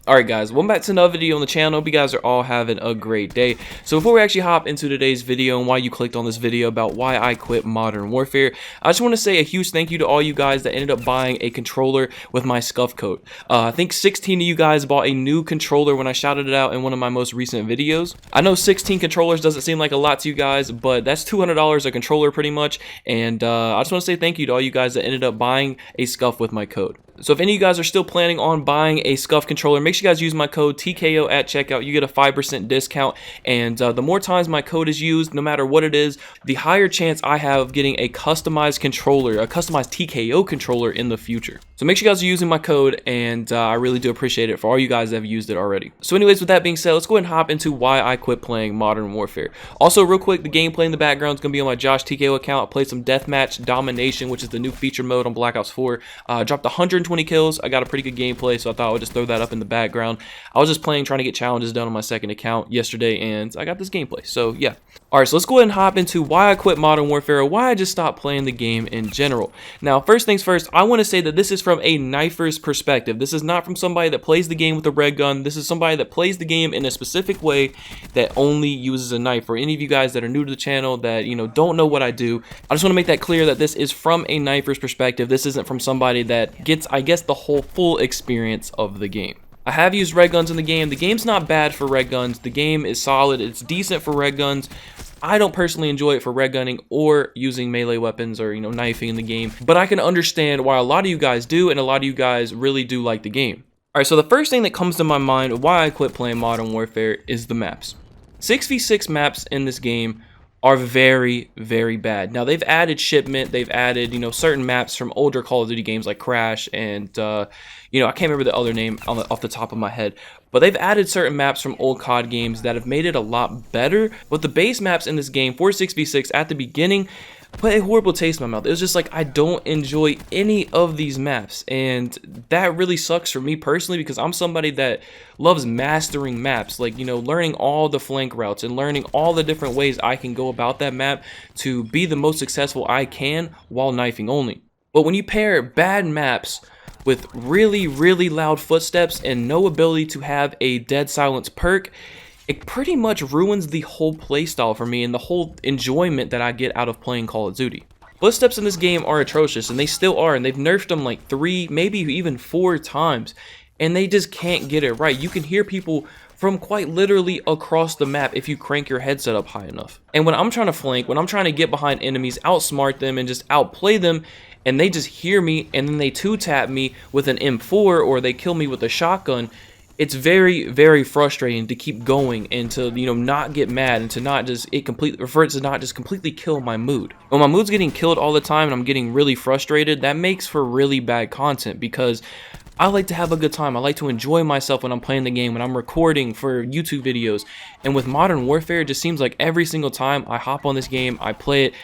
Alright guys, welcome back to another video on the channel. Hope you guys are all having a great day. So before we actually hop into today's video and why you clicked on this video about why I quit Modern Warfare, I just want to say a huge thank you to all you guys that ended up buying a controller with my scuff code. I think 16 of you guys bought a new controller when I shouted it out in one of my most recent videos. I know 16 controllers doesn't seem like a lot to you guys, but that's $200 a controller pretty much, and I just want to say thank you to all you guys that ended up buying a scuff with my code. So if any of you guys are still planning on buying a scuff controller, make sure you guys use my code TKO at checkout. You get a 5% discount, and the more times my code is used, no matter what it is, the higher chance I have of getting a customized controller, a customized TKO controller in the future. So make sure you guys are using my code, and I really do appreciate it for all you guys that have used it already. So anyways, with that being said, let's go ahead and hop into why I quit playing Modern Warfare. Also, real quick, the gameplay in the background is going to be on my JoshTKO account. I played some Deathmatch Domination, which is the new feature mode on Black Ops 4. Dropped 120 kills. I got a pretty good gameplay, so I thought I would just throw that up in the background. I was just playing, trying to get challenges done on my second account yesterday, and I got this gameplay. So yeah. Alright, so let's go ahead and hop into why I quit Modern Warfare, or why I just stopped playing the game in general. Now, first things first, I want to say that this is from a knifer's perspective. This is not from somebody that plays the game with a red gun. This is somebody that plays the game in a specific way that only uses a knife. For any of you guys that are new to the channel that, don't know what I do, I just want to make that clear that this is from a knifer's perspective. This isn't from somebody that gets, I guess, the whole full experience of the game. I have used red guns in the game. The game's not bad for red guns. The game is solid. It's decent for red guns. I don't personally enjoy it for red gunning or using melee weapons or, knifing in the game, but I can understand why a lot of you guys do, and a lot of you guys really do like the game. Alright, so the first thing that comes to my mind why I quit playing Modern Warfare is the maps. 6v6 maps in this game are very, very bad. Now, they've added shipment, they've added, certain maps from older Call of Duty games like Crash and, I can't remember the other name off the top of my head, but they've added certain maps from old COD games that have made it a lot better. But the base maps in this game for 6v6 at the beginning put a horrible taste in my mouth. It was just like, I don't enjoy any of these maps, and that really sucks for me personally, because I'm somebody that loves mastering maps, like, learning all the flank routes and learning all the different ways I can go about that map to be the most successful I can while knifing only. But when you pair bad maps with really, really loud footsteps and no ability to have a dead silence perk, it pretty much ruins the whole playstyle for me and the whole enjoyment that I get out of playing Call of Duty. Footsteps in this game are atrocious, and they still are, and they've nerfed them like 3, maybe even 4 times, and they just can't get it right. You can hear people from quite literally across the map if you crank your headset up high enough. And when I'm trying to flank, when I'm trying to get behind enemies, outsmart them, and just outplay them, and they just hear me, and then they 2-tap me with an M4, or they kill me with a shotgun, it's very, very frustrating to keep going and to, not get mad and to not just completely kill my mood. When my mood's getting killed all the time and I'm getting really frustrated, that makes for really bad content, because I like to have a good time. I like to enjoy myself when I'm playing the game, when I'm recording for YouTube videos. And with Modern Warfare, it just seems like every single time I hop on this game, I play it,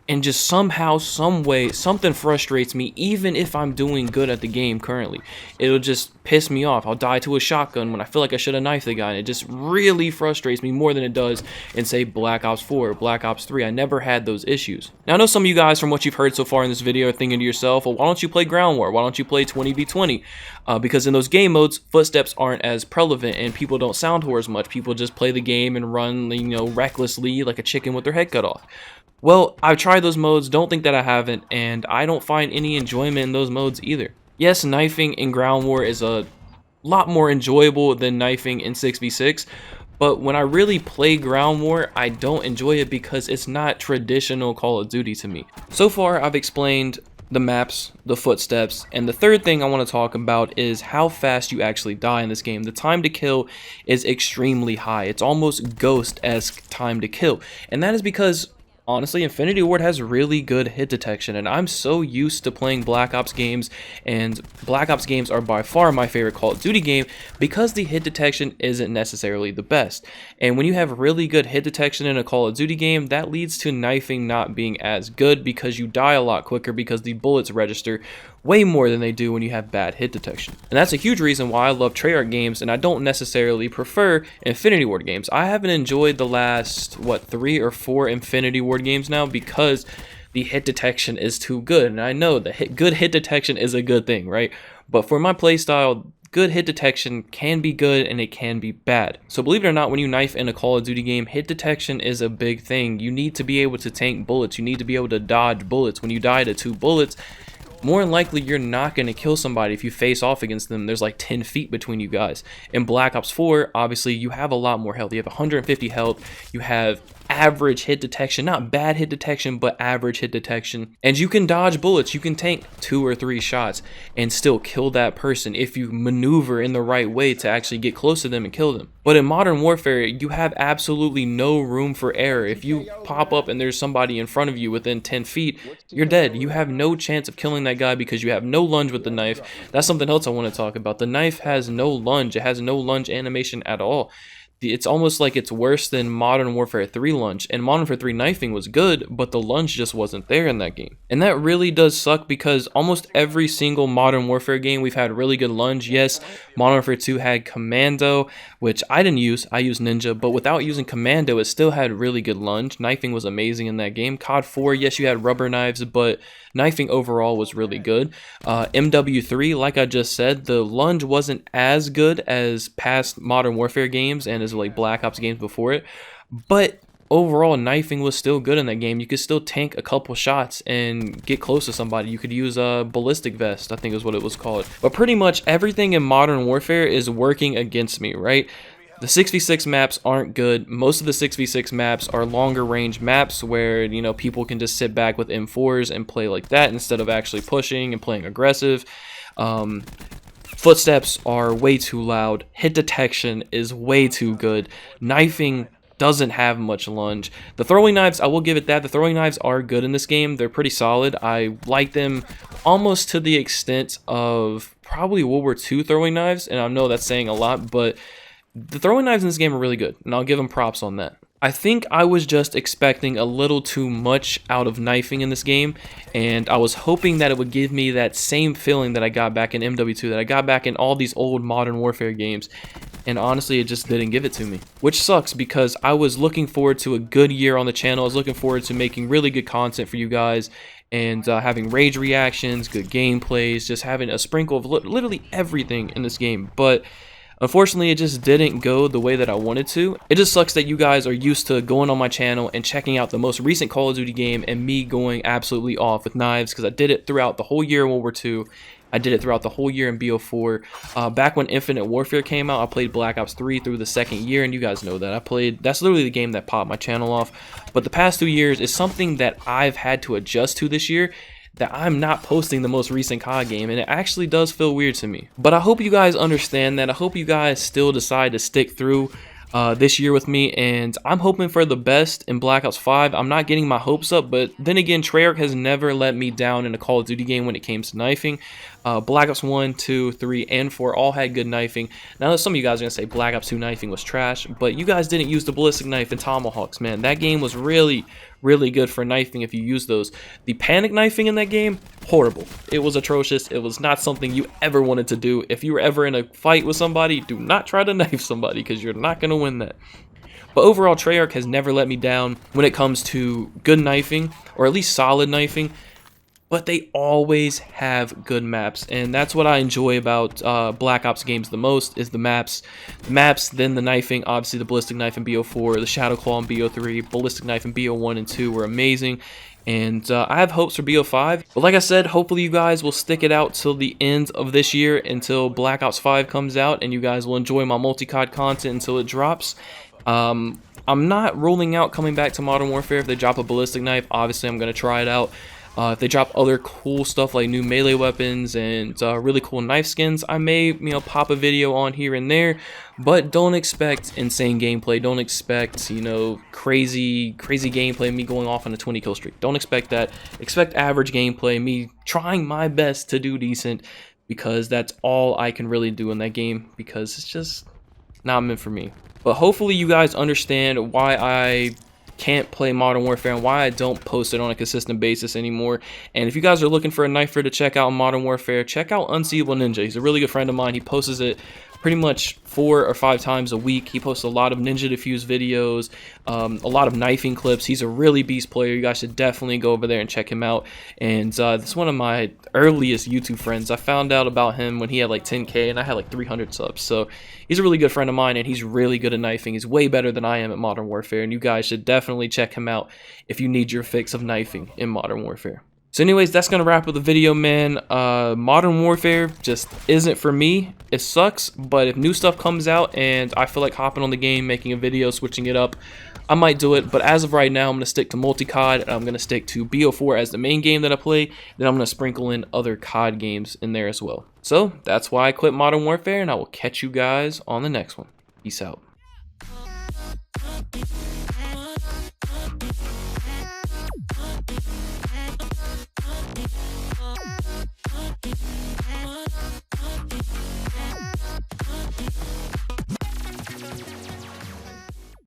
and just somehow, some way, something frustrates me, even if I'm doing good at the game currently. It'll just piss me off. I'll die to a shotgun when I feel like I should have knifed the guy, and it just really frustrates me more than it does in, say, Black Ops 4 or Black Ops 3. I never had those issues. Now, I know some of you guys, from what you've heard so far in this video, are thinking to yourself, well, why don't you play Ground War? Why don't you play 20v20? Because in those game modes, footsteps aren't as prevalent, and people don't sound whore as much. People just play the game and run, recklessly like a chicken with their head cut off. Well, I've tried those modes, don't think that I haven't, and I don't find any enjoyment in those modes either. Yes, knifing in Ground War is a lot more enjoyable than knifing in 6v6, but when I really play Ground War, I don't enjoy it because it's not traditional Call of Duty to me. So far, I've explained the maps, the footsteps, and the third thing I want to talk about is how fast you actually die in this game. The time to kill is extremely high. It's almost Ghost-esque time to kill, and that is because, honestly, Infinity Ward has really good hit detection, and I'm so used to playing Black Ops games, and Black Ops games are by far my favorite Call of Duty game because the hit detection isn't necessarily the best. And when you have really good hit detection in a Call of Duty game, that leads to knifing not being as good because you die a lot quicker because the bullets register way more than they do when you have bad hit detection. And that's a huge reason why I love Treyarch games, and I don't necessarily prefer Infinity Ward games. I haven't enjoyed the last, 3 or 4 Infinity Ward games now because the hit detection is too good. And I know that good hit detection is a good thing, right? But for my playstyle, good hit detection can be good and it can be bad. So believe it or not, when you knife in a Call of Duty game, hit detection is a big thing. You need to be able to tank bullets. You need to be able to dodge bullets. When you die to 2 bullets, more than likely you're not going to kill somebody if you face off against them. There's like 10 feet between you guys. In Black Ops 4, obviously you have a lot more health. You have 150 health. You have average hit detection, not bad hit detection, but average hit detection, and you can dodge bullets. You can tank 2 or 3 shots and still kill that person if you maneuver in the right way to actually get close to them and kill them. But in Modern Warfare, you have absolutely no room for error. If you pop up and there's somebody in front of you within 10 feet, you're dead. You have no chance of killing that guy because you have no lunge with the knife. That's something else I want to talk about. The knife has no lunge. It has no lunge animation at all. It's almost like it's worse than Modern Warfare 3 lunge, and Modern Warfare 3 knifing was good, but the lunge just wasn't there in that game. And that really does suck because almost every single Modern Warfare game we've had really good lunge. Yes, Modern Warfare 2 had Commando, which I didn't use, I used Ninja, but without using Commando, it still had really good lunge. Knifing was amazing in that game. COD 4, yes, you had rubber knives, but knifing overall was really good. MW3, like I just said, the lunge wasn't as good as past Modern Warfare games and as like Black Ops games before it, but overall knifing was still good in that game. You could still tank a couple shots and get close to somebody. You could use a ballistic vest, I think is what it was called. But pretty much everything in Modern Warfare is working against me, right? The 6v6 maps aren't good. Most of the 6v6 maps are longer range maps where, you know, people can just sit back with M4s and play like that instead of actually pushing and playing aggressive. Footsteps are way too loud. Hit detection is way too good. Knifing doesn't have much lunge. The throwing knives, I will give it that. The throwing knives are good in this game. They're pretty solid. I like them almost to the extent of probably World War II throwing knives, and I know that's saying a lot, but the throwing knives in this game are really good, and I'll give them props on that. I think I was just expecting a little too much out of knifing in this game, and I was hoping that it would give me that same feeling that I got back in MW2, that I got back in all these old Modern Warfare games, and honestly it just didn't give it to me. Which sucks because I was looking forward to a good year on the channel. I was looking forward to making really good content for you guys, and having rage reactions, good gameplays, just having a sprinkle of literally everything in this game, but unfortunately, it just didn't go the way that I wanted to. It just sucks that you guys are used to going on my channel and checking out the most recent Call of Duty game and me going absolutely off with knives, because I did it throughout the whole year in World War II. I did it throughout the whole year in BO4. Back when Infinite Warfare came out, I played Black Ops 3 through the second year, and you guys know that. That's literally the game that popped my channel off. But the past 2 years is something that I've had to adjust to this year, that I'm not posting the most recent COD game, and it actually does feel weird to me. But I hope you guys understand that. I hope you guys still decide to stick through this year with me, and I'm hoping for the best in Black Ops 5. I'm not getting my hopes up, but then again, Treyarch has never let me down in a Call of Duty game when it came to knifing. Black Ops 1, 2, 3, and 4 all had good knifing. Now, some of you guys are going to say Black Ops 2 knifing was trash, but you guys didn't use the ballistic knife and tomahawks, man. That game was really good for knifing if you use those. The panic knifing in that game, horrible. It was atrocious. It was not something you ever wanted to do. If you were ever in a fight with somebody, do not try to knife somebody, because you're not going to win that. But overall, Treyarch has never let me down when it comes to good knifing, or at least solid knifing. But they always have good maps, and that's what I enjoy about Black Ops games the most, is the maps. Then the knifing, obviously the ballistic knife in BO4, the Shadow Claw in BO3, ballistic knife in BO1 and 2 were amazing, and I have hopes for BO5. But like I said, hopefully you guys will stick it out till the end of this year, until Black Ops 5 comes out, and you guys will enjoy my multi-COD content until it drops. I'm not ruling out coming back to Modern Warfare if they drop a ballistic knife. Obviously, I'm going to try it out. If they drop other cool stuff like new melee weapons and really cool knife skins, I may, pop a video on here and there. But don't expect insane gameplay. Don't expect, crazy gameplay, me going off on a 20 kill streak. Don't expect that. Expect average gameplay, me trying my best to do decent, because that's all I can really do in that game, because it's just not meant for me. But hopefully you guys understand why I can't play Modern Warfare and why I don't post it on a consistent basis anymore. And if you guys are looking for a knifer to check out in Modern Warfare, check out Unseeable Ninja. He's a really good friend of mine. He posts it pretty much 4 or 5 times a week. He posts a lot of Ninja Diffuse videos, a lot of knifing clips. He's a really beast player. You guys should definitely go over there and check him out. And it's one of my earliest YouTube friends. I found out about him when he had like 10K and I had like 300 subs. So he's a really good friend of mine, and he's really good at knifing. He's way better than I am at Modern Warfare, and you guys should definitely check him out if you need your fix of knifing in Modern Warfare. So anyways, that's going to wrap up the video, man. Modern Warfare just isn't for me. It sucks, but if new stuff comes out and I feel like hopping on the game, making a video, switching it up, I might do it. But as of right now, I'm going to stick to multi-COD, and I'm going to stick to BO4 as the main game that I play. Then I'm going to sprinkle in other COD games in there as well. So that's why I quit Modern Warfare, and I will catch you guys on the next one. Peace out.